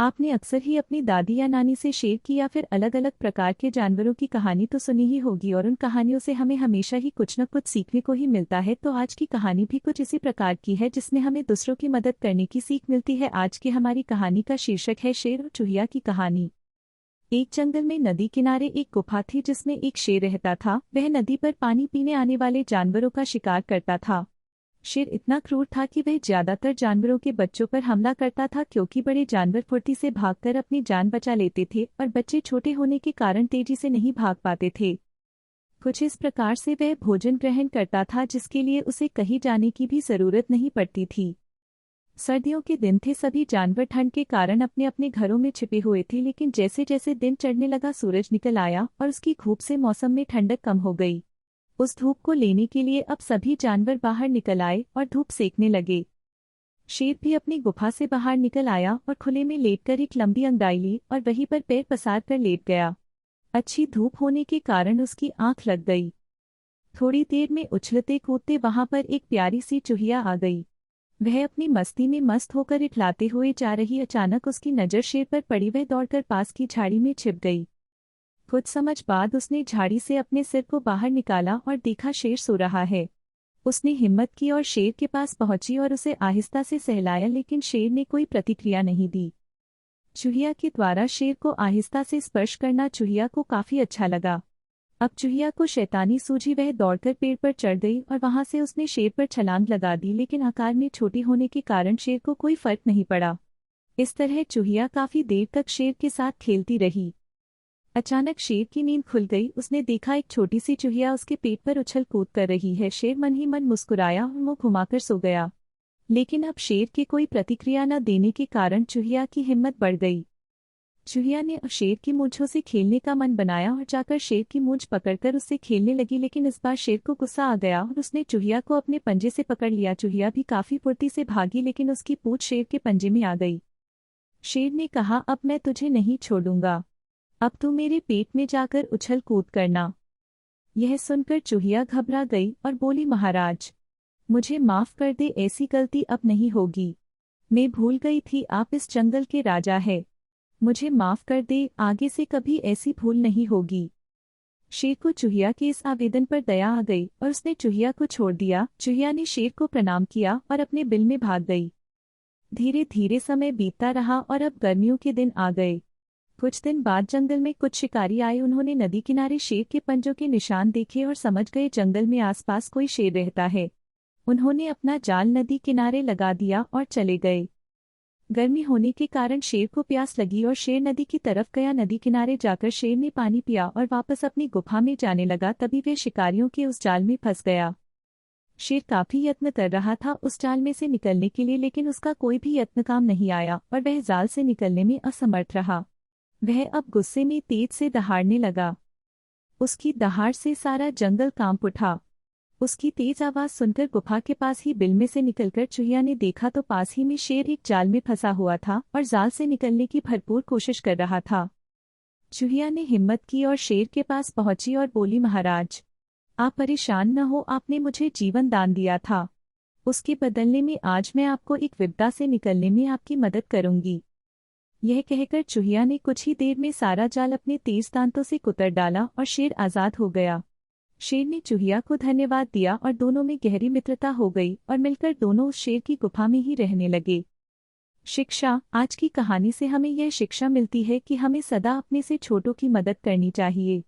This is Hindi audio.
आपने अक्सर ही अपनी दादी या नानी से शेर की या फिर अलग अलग प्रकार के जानवरों की कहानी तो सुनी ही होगी और उन कहानियों से हमें हमेशा ही कुछ न कुछ सीखने को ही मिलता है। तो आज की कहानी भी कुछ इसी प्रकार की है जिसमें हमें दूसरों की मदद करने की सीख मिलती है। आज की हमारी कहानी का शीर्षक है शेर और चूहिया की कहानी। एक जंगल में नदी किनारे एक गुफा थी जिसमें एक शेर रहता था। वह नदी पर पानी पीने आने वाले जानवरों का शिकार करता था। शेर इतना क्रूर था कि वह ज्यादातर जानवरों के बच्चों पर हमला करता था, क्योंकि बड़े जानवर फुर्ती से भागकर अपनी जान बचा लेते थे और बच्चे छोटे होने के कारण तेजी से नहीं भाग पाते थे। कुछ इस प्रकार से वह भोजन ग्रहण करता था जिसके लिए उसे कहीं जाने की भी जरूरत नहीं पड़ती थी। सर्दियों के दिन थे, सभी जानवर ठंड के कारण अपने अपने घरों में छिपे हुए थे, लेकिन जैसे जैसे दिन चढ़ने लगा सूरज निकल आया और उसकी धूप से मौसम में ठंडक कम हो गई। उस धूप को लेने के लिए अब सभी जानवर बाहर निकल आए और धूप सेकने लगे। शेर भी अपनी गुफा से बाहर निकल आया और खुले में लेटकर एक लंबी अंगड़ाई ली और वहीं पर पैर पसार कर लेट गया। अच्छी धूप होने के कारण उसकी आंख लग गई। थोड़ी देर में उछलते कूदते वहां पर एक प्यारी सी चूहिया आ गई। वह अपनी मस्ती में मस्त होकर इठलाते हुए जा रही, अचानक उसकी नज़र शेर पर पड़ी। वह दौड़कर पास की झाड़ी में छिप गई। कुछ समझ बाद उसने झाड़ी से अपने सिर को बाहर निकाला और देखा शेर सो रहा है। उसने हिम्मत की और शेर के पास पहुंची और उसे आहिस्ता से सहलाया, लेकिन शेर ने कोई प्रतिक्रिया नहीं दी। चूहिया के द्वारा शेर को आहिस्ता से स्पर्श करना चूहिया को काफी अच्छा लगा। अब चूहिया को शैतानी सूझी। वह दौड़कर पेड़ पर चढ़ गई और वहां से उसने शेर पर छलांग लगा दी, लेकिन आकार में छोटी होने के कारण शेर को कोई फर्क नहीं पड़ा। इस तरह चूहिया काफी देर तक शेर के साथ खेलती रही। अचानक शेर की नींद खुल गई। उसने देखा एक छोटी सी चूहिया उसके पेट पर उछल कूद कर रही है। शेर मन ही मन मुस्कुराया और मुंह घुमाकर सो गया। लेकिन अब शेर की कोई प्रतिक्रिया न देने के कारण चूहिया की हिम्मत बढ़ गई। चूहिया ने शेर की मूंछों से खेलने का मन बनाया और जाकर शेर की मूंछ पकड़कर उससे खेलने लगी, लेकिन इस बार शेर को गुस्सा आ गया और उसने चूहिया को अपने पंजे से पकड़ लिया। चूहिया भी काफी फुर्ती से भागी, लेकिन उसकी पूंछ शेर के पंजे में आ गई। शेर ने कहा, अब मैं तुझे नहीं छोड़ूंगा, अब तू मेरे पेट में जाकर उछल कूद करना। यह सुनकर चूहिया घबरा गई और बोली, महाराज मुझे माफ कर दे, ऐसी गलती अब नहीं होगी। मैं भूल गई थी, आप इस जंगल के राजा है, मुझे माफ कर दे, आगे से कभी ऐसी भूल नहीं होगी। शेर को चूहिया के इस आवेदन पर दया आ गई और उसने चूहिया को छोड़ दिया। चूहिया ने शेर को प्रणाम किया और अपने बिल में भाग गई। धीरे धीरे समय बीतता रहा और अब गर्मियों के दिन आ गए। कुछ दिन बाद जंगल में कुछ शिकारी आए। उन्होंने नदी किनारे शेर के पंजों के निशान देखे और समझ गए जंगल में आसपास कोई शेर रहता है। उन्होंने अपना जाल नदी किनारे लगा दिया और चले गए। गर्मी होने के कारण शेर को प्यास लगी और शेर नदी की तरफ गया। नदी किनारे जाकर शेर ने पानी पिया और वापस अपनी गुफा में जाने लगा। तभी वह शिकारियों के उस जाल में फंस गया। शेर काफी यत्न कर रहा था उस जाल में से निकलने के लिए, लेकिन उसका कोई भी यत्न काम नहीं आया और वह जाल से निकलने में असमर्थ रहा। वह अब गुस्से में तेज से दहाड़ने लगा। उसकी दहाड़ से सारा जंगल कांप उठा। उसकी तेज आवाज सुनकर गुफा के पास ही बिल में से निकलकर चूहिया ने देखा तो पास ही में शेर एक जाल में फंसा हुआ था और जाल से निकलने की भरपूर कोशिश कर रहा था। चूहिया ने हिम्मत की और शेर के पास पहुंची और बोली, महाराज आप परेशान न हो, आपने मुझे जीवन दान दिया था, उसके बदले में आज मैं आपको एक विपदा से निकलने में आपकी मदद करूंगी। यह कहकर चूहिया ने कुछ ही देर में सारा जाल अपने तेज दांतों से कुतर डाला और शेर आजाद हो गया। शेर ने चूहिया को धन्यवाद दिया और दोनों में गहरी मित्रता हो गई और मिलकर दोनों उस शेर की गुफा में ही रहने लगे। शिक्षा। आज की कहानी से हमें यह शिक्षा मिलती है कि हमें सदा अपने से छोटों की मदद करनी चाहिए।